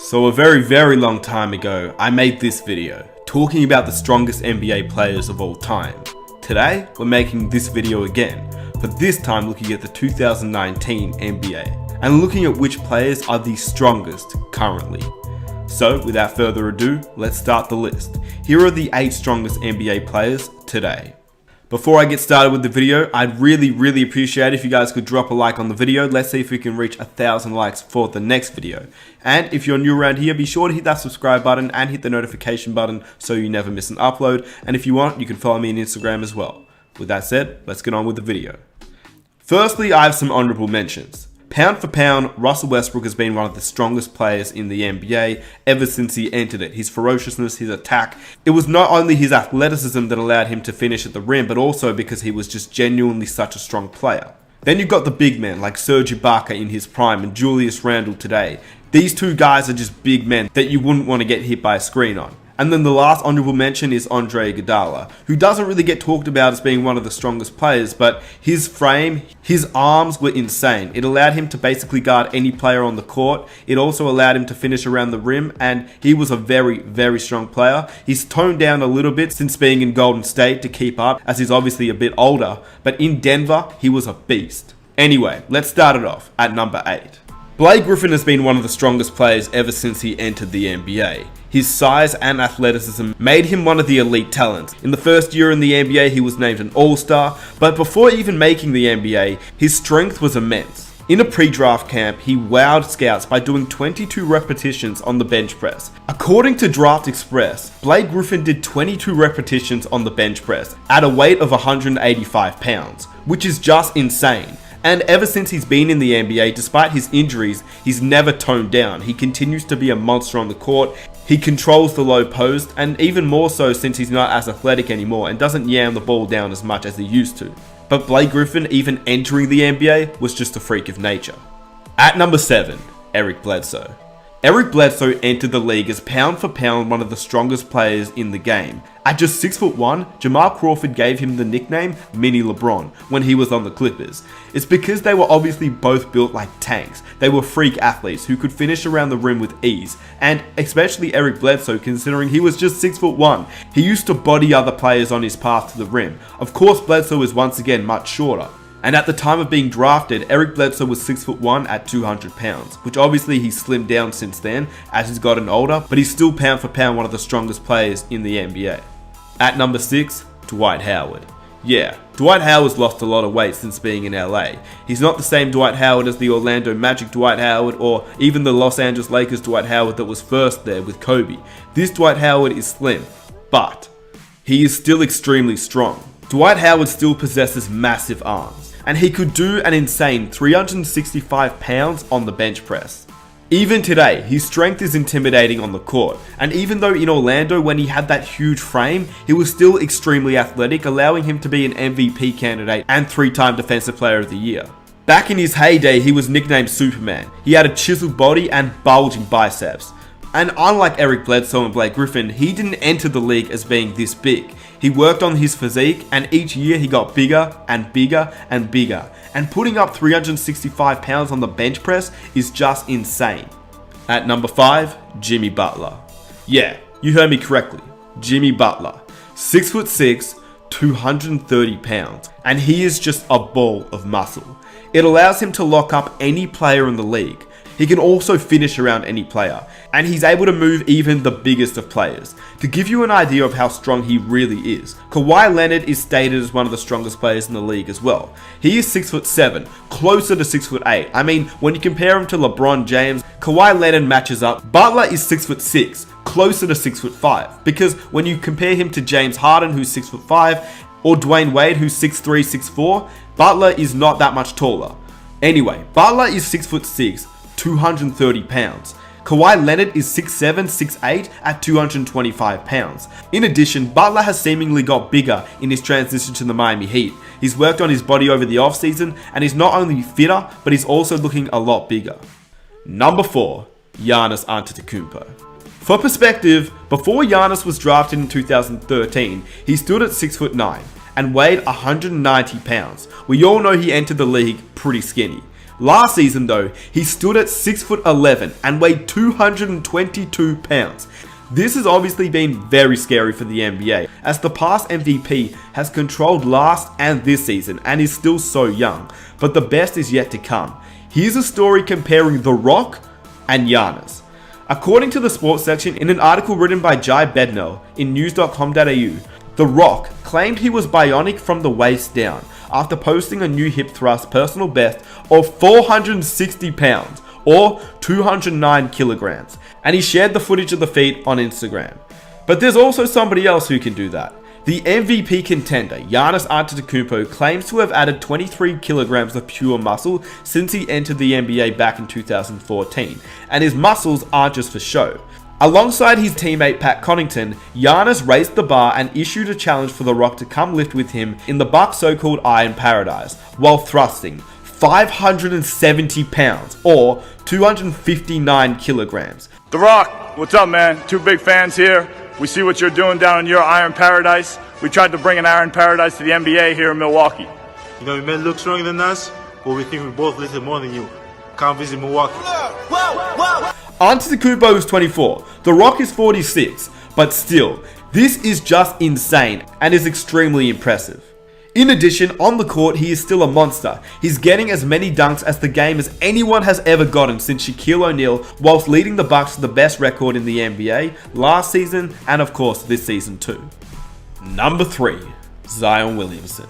So a very long time ago, I made this video talking about the strongest NBA players of all time. Today, we're making this video again, but this time looking at the 2019 NBA and looking at which players are the strongest currently. So without further ado, let's start the list. Here are the 8 strongest NBA players today. Before I get started with the video, I'd really appreciate if you guys could drop a like on the video. Let's see if we can reach 1,000 likes for the next video. And if you're new around here, be sure to hit that subscribe button and hit the notification button so you never miss an upload. And if you want, you can follow me on Instagram as well. With that said, let's get on with the video. Firstly, I have some honorable mentions. Pound for pound, Russell Westbrook has been one of the strongest players in the NBA ever since he entered it. His ferociousness, his attack. It was not only his athleticism that allowed him to finish at the rim, but also because he was just genuinely such a strong player. Then you've got the big men like Serge Ibaka in his prime and Julius Randle today. These two guys are just big men that you wouldn't want to get hit by a screen on. And then the last honorable mention is Andre Iguodala, who doesn't really get talked about as being one of the strongest players, but his frame, his arms were insane. It allowed him to basically guard any player on the court. It also allowed him to finish around the rim, and he was a very strong player. He's toned down a little bit since being in Golden State to keep up, as he's obviously a bit older, but in Denver, he was a beast. Anyway, let's start it off at number 8. Blake Griffin has been one of the strongest players ever since he entered the NBA. His size and athleticism made him one of the elite talents. In the first year in the NBA, he was named an All-Star, but before even making the NBA, his strength was immense. In a pre-draft camp, he wowed scouts by doing 22 repetitions on the bench press. According to Draft Express, Blake Griffin did 22 repetitions on the bench press at a weight of 185 pounds, which is just insane. And ever since he's been in the NBA, despite his injuries, he's never toned down. He continues to be a monster on the court. He controls the low post, and even more so since he's not as athletic anymore and doesn't yam the ball down as much as he used to. But Blake Griffin, even entering the NBA, was just a freak of nature. At number 7, Eric Bledsoe. Eric Bledsoe entered the league as pound for pound one of the strongest players in the game. At just 6'1", Jamal Crawford gave him the nickname Mini LeBron when he was on the Clippers. It's because they were obviously both built like tanks. They were freak athletes who could finish around the rim with ease, and especially Eric Bledsoe, considering he was just 6'1". He used to body other players on his path to the rim. Of course, Bledsoe is once again much shorter. And at the time of being drafted, Eric Bledsoe was 6'1" at 200 pounds, which obviously he's slimmed down since then as he's gotten older, but he's still pound for pound one of the strongest players in the NBA. At number 6, Dwight Howard. Yeah, Dwight Howard's lost a lot of weight since being in LA. He's not the same Dwight Howard as the Orlando Magic Dwight Howard or even the Los Angeles Lakers Dwight Howard that was first there with Kobe. This Dwight Howard is slim, but he is still extremely strong. Dwight Howard still possesses massive arms, and he could do an insane 365 pounds on the bench press. Even today, his strength is intimidating on the court, and even though in Orlando when he had that huge frame, he was still extremely athletic, allowing him to be an MVP candidate and 3-time Defensive Player of the Year. Back in his heyday, he was nicknamed Superman. He had a chiseled body and bulging biceps. And unlike Eric Bledsoe and Blake Griffin, he didn't enter the league as being this big. He worked on his physique, and each year he got bigger and bigger and bigger. And putting up 365 pounds on the bench press is just insane. At number 5, Jimmy Butler. Yeah, you heard me correctly. Jimmy Butler. 6'6", 230 pounds. And he is just a ball of muscle. It allows him to lock up any player in the league. He can also finish around any player, and he's able to move even the biggest of players. To give you an idea of how strong he really is, Kawhi Leonard is stated as one of the strongest players in the league as well. He is 6'7", closer to 6'8". I mean, when you compare him to LeBron James, Kawhi Leonard matches up. Butler is 6'6", closer to 6'5", because when you compare him to James Harden, who's 6'5", or Dwayne Wade, who's 6'3", 6'4", Butler is not that much taller. Anyway, Butler is 6'6", 230 pounds. Kawhi Leonard is 6'7", 6'8", at 225 pounds. In addition, Butler has seemingly got bigger in his transition to the Miami Heat. He's worked on his body over the offseason, and he's not only fitter, but he's also looking a lot bigger. Number 4, Giannis Antetokounmpo. For perspective, before Giannis was drafted in 2013, he stood at 6'9", and weighed 190 pounds. We all know he entered the league pretty skinny. Last season though, he stood at 6'11" and weighed 222 pounds. This has obviously been very scary for the NBA, as the past MVP has controlled last and this season and is still so young, but the best is yet to come. Here's a story comparing The Rock and Giannis. According to the sports section in an article written by Jai Bednell in news.com.au, The Rock claimed he was bionic from the waist down after posting a new hip thrust personal best of 460 pounds or 209 kilograms, and he shared the footage of the feat on Instagram. But there's also somebody else who can do that. The MVP contender, Giannis Antetokounmpo, claims to have added 23 kilograms of pure muscle since he entered the NBA back in 2014, and his muscles aren't just for show. Alongside his teammate Pat Connaughton, Giannis raised the bar and issued a challenge for The Rock to come lift with him in the Bucks' so-called Iron Paradise, while thrusting 570 pounds or 259 kilograms. The Rock, what's up, man? Two big fans here. We see what you're doing down in your Iron Paradise. We tried to bring an Iron Paradise to the NBA here in Milwaukee. You know, you may look stronger than us, but we think we both lifted more than you. Come visit Milwaukee. Antetokounmpo is 24, The Rock is 46, but still, this is just insane and is extremely impressive. In addition, on the court, he is still a monster. He's getting as many dunks as the game as anyone has ever gotten since Shaquille O'Neal, whilst leading the Bucks to the best record in the NBA last season and of course this season too. Number 3, Zion Williamson.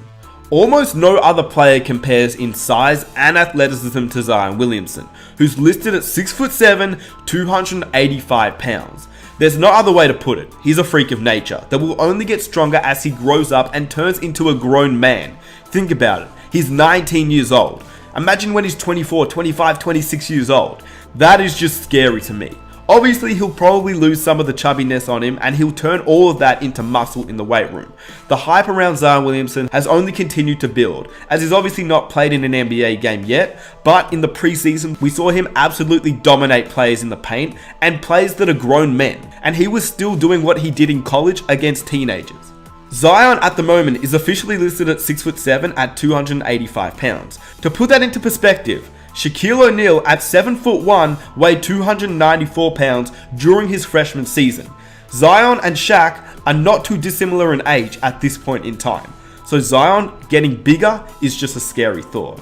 Almost no other player compares in size and athleticism to Zion Williamson, who's listed at 6'7", 285 pounds. There's no other way to put it. He's a freak of nature that will only get stronger as he grows up and turns into a grown man. Think about it. He's 19 years old. Imagine when he's 24, 25, 26 years old. That is just scary to me. Obviously, he'll probably lose some of the chubbiness on him and he'll turn all of that into muscle in the weight room. The hype around Zion Williamson has only continued to build, as he's obviously not played in an NBA game yet, but in the preseason we saw him absolutely dominate players in the paint and players that are grown men, and he was still doing what he did in college against teenagers. Zion at the moment is officially listed at 6'7" at 285 pounds. To put that into perspective, Shaquille O'Neal at 7'1" weighed 294 pounds during his freshman season. Zion and Shaq are not too dissimilar in age at this point in time, so Zion getting bigger is just a scary thought.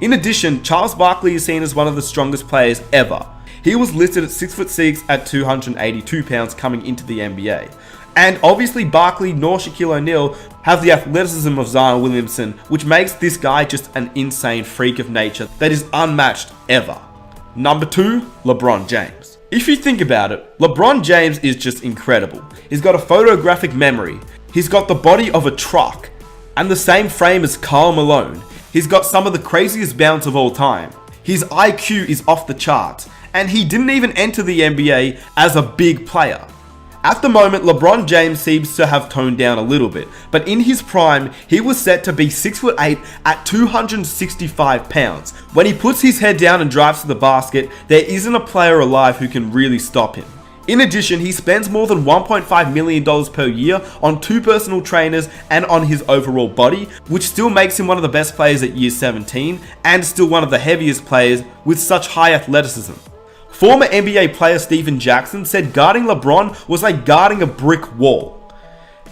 In addition, Charles Barkley is seen as one of the strongest players ever. He was listed at 6'6" at 282 pounds coming into the NBA. And obviously Barkley nor Shaquille O'Neal have the athleticism of Zion Williamson, which makes this guy just an insane freak of nature that is unmatched ever. Number 2, LeBron James. If you think about it, LeBron James is just incredible. He's got a photographic memory, he's got the body of a truck, and the same frame as Karl Malone. He's got some of the craziest bounce of all time. His IQ is off the charts, and he didn't even enter the NBA as a big player. At the moment, LeBron James seems to have toned down a little bit, but in his prime, he was set to be 6'8" at 265 pounds. When he puts his head down and drives to the basket, there isn't a player alive who can really stop him. In addition, he spends more than $1.5 million per year on 2 personal trainers and on his overall body, which still makes him one of the best players at year 17 and still one of the heaviest players with such high athleticism. Former NBA player Stephen Jackson said guarding LeBron was like guarding a brick wall.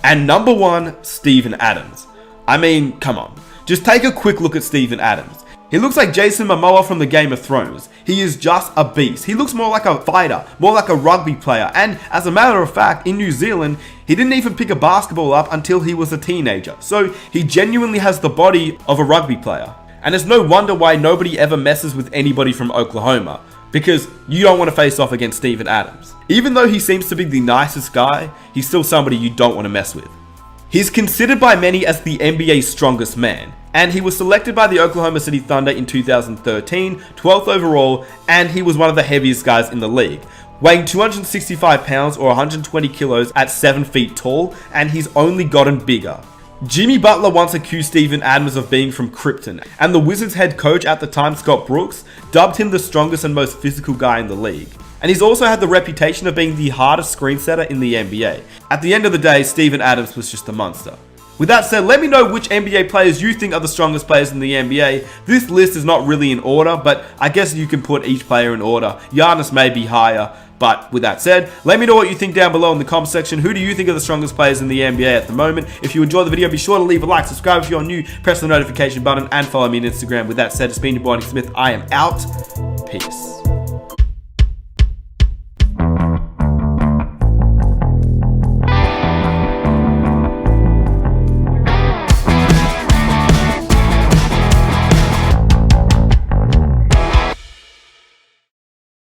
And number 1, Steven Adams. I mean, come on. Just take a quick look at Steven Adams. He looks like Jason Momoa from the Game of Thrones. He is just a beast. He looks more like a fighter, more like a rugby player. And as a matter of fact, in New Zealand, he didn't even pick a basketball up until he was a teenager. So he genuinely has the body of a rugby player. And it's no wonder why nobody ever messes with anybody from Oklahoma, because you don't want to face off against Steven Adams. Even though he seems to be the nicest guy, he's still somebody you don't want to mess with. He's considered by many as the NBA's strongest man, and he was selected by the Oklahoma City Thunder in 2013, 12th overall, and he was one of the heaviest guys in the league, weighing 265 pounds or 120 kilos at 7 feet tall, and he's only gotten bigger. Jimmy Butler once accused Steven Adams of being from Krypton, and the Wizards head coach at the time, Scott Brooks, dubbed him the strongest and most physical guy in the league. And he's also had the reputation of being the hardest screen setter in the NBA. At the end of the day, Steven Adams was just a monster. With that said, let me know which NBA players you think are the strongest players in the NBA. This list is not really in order, but I guess you can put each player in order. Giannis may be higher, but with that said, let me know what you think down below in the comment section. Who do you think are the strongest players in the NBA at the moment? If you enjoyed the video, be sure to leave a like, subscribe if you're new, press the notification button, and follow me on Instagram. With that said, it's been your boy Nick Smith. I am out. Peace.